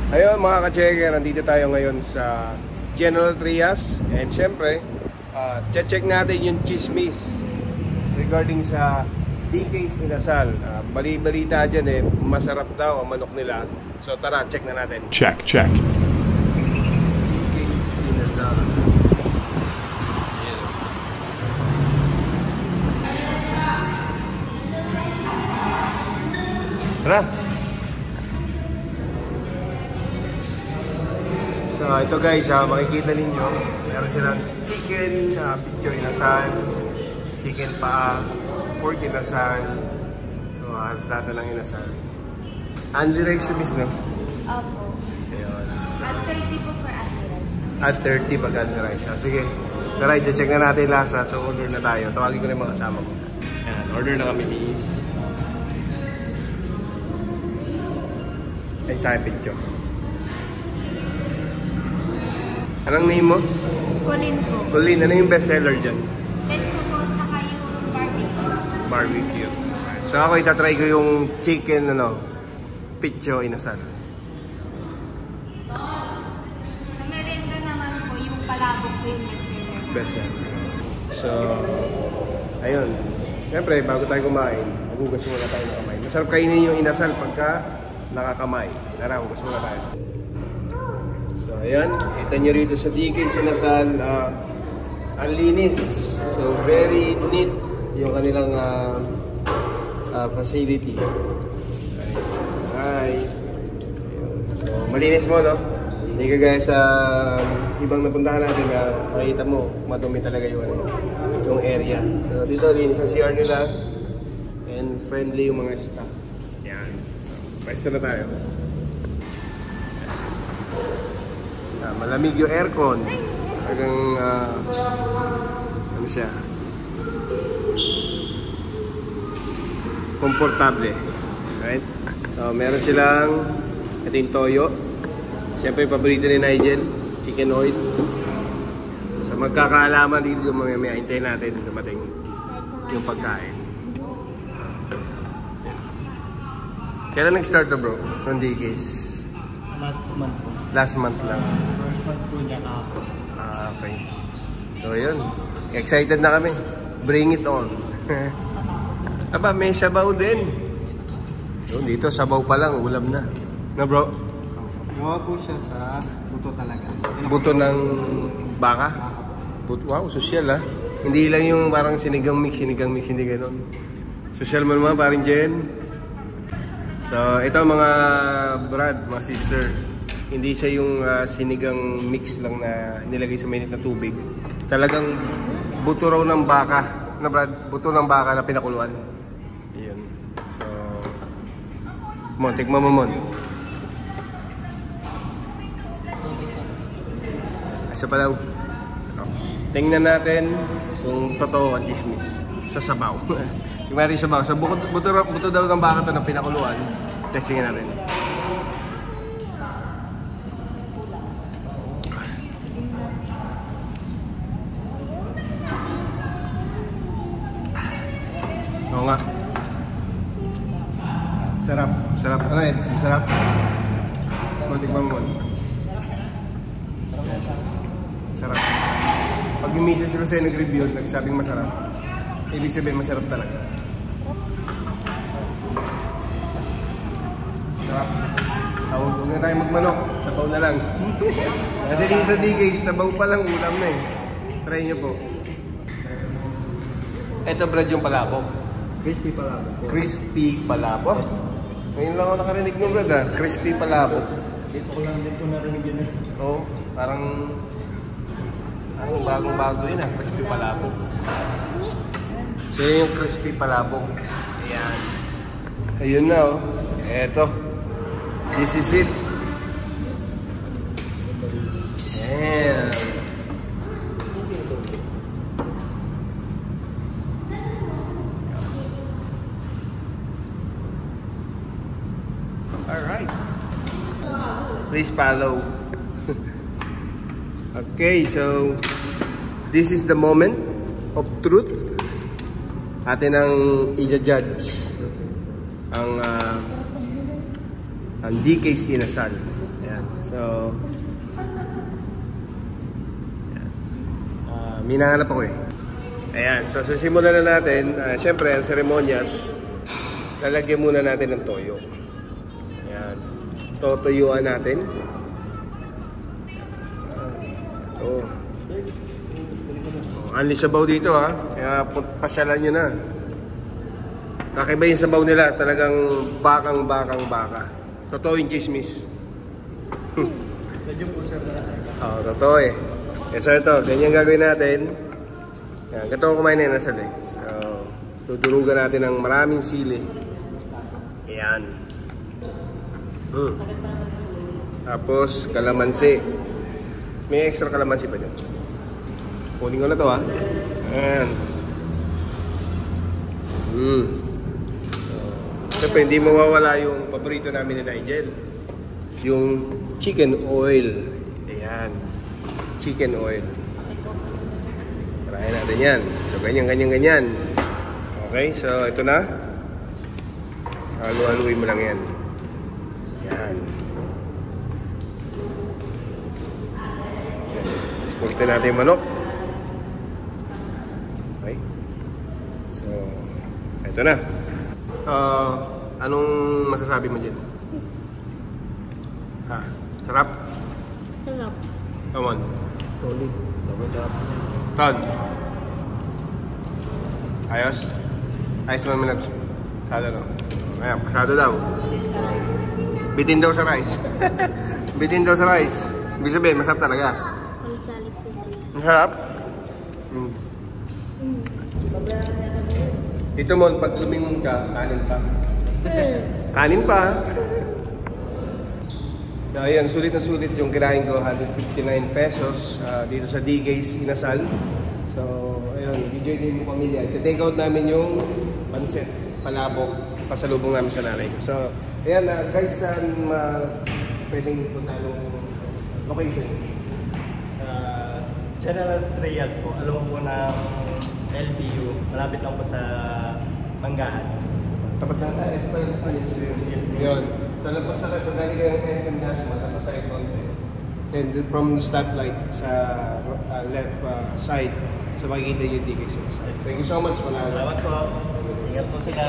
Ayun mga ka-checker, nandito tayo ngayon sa General Trias. And syempre, check natin yung chismis regarding sa DK's Inasal. Bali-balita dyan eh, masarap daw ang manok nila. So tara, check na natin. Check. DK's Inasal. Tara! So ito guys, makikita ninyo, meron silang chicken, picture inasal, chicken paa, pork inasal, so halos lahat ng inasal. Only rice to miss, no? Opo. Ayun. So, At 30 po for only rice. at 30 pag only rice. Sige, tara, i-check na natin lasa. So order na tayo. Tawagin ko na yung mga kasama ko. Ayan, order na kami ni Is. Ay, sa akin picture. Anong name mo? Colin po. Colleen, ano yung best seller dyan? Petso po, tsaka yung barbecue. Barbecue. So ako itatry ko yung chicken, picho inasal. Sa merienda naman po, yung palabok po yung best seller. Best seller. So, ayun. Siyempre, bago tayo kumain, maghugas muna tayo ng kamay. Masarap kainin yung inasal pagka nakakamay. Tara, hugas muna tayo. So, ayan. Kita nyo rito sa DK's Inasal. Ang linis. So, very neat yung kanilang facility. Hi. So, malinis mo, no? Hindi ka gaya sa ibang napuntahan natin na makita mo, madumi talaga yung area. So, dito, linis ang CR nila. And friendly yung mga staff. Yan. So, pwesto na tayo. Malamig yung aircon. Hanggang, ano siya? Komportable. Right? So, meron silang ito yung toyo. Siyempre, paborito ni Nigel, chicken oil. So, magkakaalaman dito mamaya. Hintayin natin dumating yung pagkain. Kailan nag-start to, bro? Ng DK's? Last month po. Last month lang. First month po niya kahapon. Okay. So, yun. Excited na kami. Bring it on. Aba, may sabaw din. Yun, dito, sabaw pa lang. Ulam na. Na, bro? Gawa po siya sa buto talaga. Buto ng baka? Wow, social Hindi lang yung parang sinigang mix, hindi gano'n. Social mo naman, parang Jen. So, ito mga brad, mga sister. Hindi siya yung sinigang mix lang na nilagay sa mainit na tubig. Talagang buto raw ng baka. Na brad, buto ng baka na pinakuluan. Iyon. So, tikman mo mon. Isa pa daw. Tingnan natin kung totoo ang chismis sa sabaw. Tingnan natin sabaw. Sa buto daw ng baka ito na pinakuluan. Testingin natin. Oo nga. Sarap. Ano yun? Sarap. Tikman mo. Sarap. Pag yung message ko sa'yo nag-review, nagsabing masarap, ibig sabihin masarap talaga. Sarap. Huwag na tayo magmanok. Sabaw na lang. Kasi dito sa DK's, sabaw pa lang, ulam na eh. Try nyo po. Ito Brad yung palabok. Crispy palabok po. Crispy palabok? Ngayon lang ako nakarinig ng Brad Crispy palabok. Dito ko lang din po narinig yun. Oo, parang bagong-bago yun crispy palabok. So yun yung crispy palabok. Ayan. Ayun na Eto. This is it. Ayan. Alright. Please follow. Okay, so this is the moment of truth. Atin ang i-judge ang DK's Inasal. Ayan. So, may nahanap ako eh. Ayan, so susimulan na natin. Siyempre, ang seremonyas, lalagyan muna natin ng toyo. Ayan. Totuyuan natin. Ito. Anli sabaw dito ha. Kaya pasyalan nyo na. Kakaiba yung sabaw nila. Talagang baka. Totoo yung chismis. Medyo po sir na sa ito. Oo, totoo eh. So ito, ganyan gagawin natin. Yan, ganito ko kumain na nasal eh. So, tuturugan natin ng maraming sili. Ayan. Tapos, kalamansi. May extra kalamansi pa dyan. Kunin ko na to ha. Ayan. So, siyempre, hindi mawawala yung paborito namin ni Nigel. Yung chicken oil. Ayan. Chicken oil. Tarahin natin yan. So, ganyan. Okay, so ito na. Halu-haluin mo lang yan. Yan. Pultin natin yung manok. Okay. So, ito na. Anong masasabi mo dyan? Ha? Sarap? Sarap. Come on. Solid. Sobrang sarap niya. Todd. Ayos? Ayos naman minag. Pasado no? Ayan, pasado daw. Bitin daw sa rice. Bitin daw sa rice. Ibig sabihin, masarap talaga. Masarap? Ito mo, pag lumingon ka, kanin pa. Kanin pa. So, ayan, sulit na sulit yung kinain ko, 159 pesos dito sa DK's Inasal. So, ayun, enjoy din yung pamilya. Ito-take out namin yung pansit, palabok, pasalubong namin sa nanay ko. So, ayan, guys, pwedeng punta ng location? Sa General Trias po, alam po ng LBU, malapit lang po sa Manggahan. Tapat na tayo, ito pa lang tayo. Yun. So, labas na kayo, kung galing kayo ng SM Dasma, tapos sa Econte. And from the stoplight sa left side, so makikita yung DK's Inasal. Thank you so much, Manalo. Salamat po. Ingat po sila.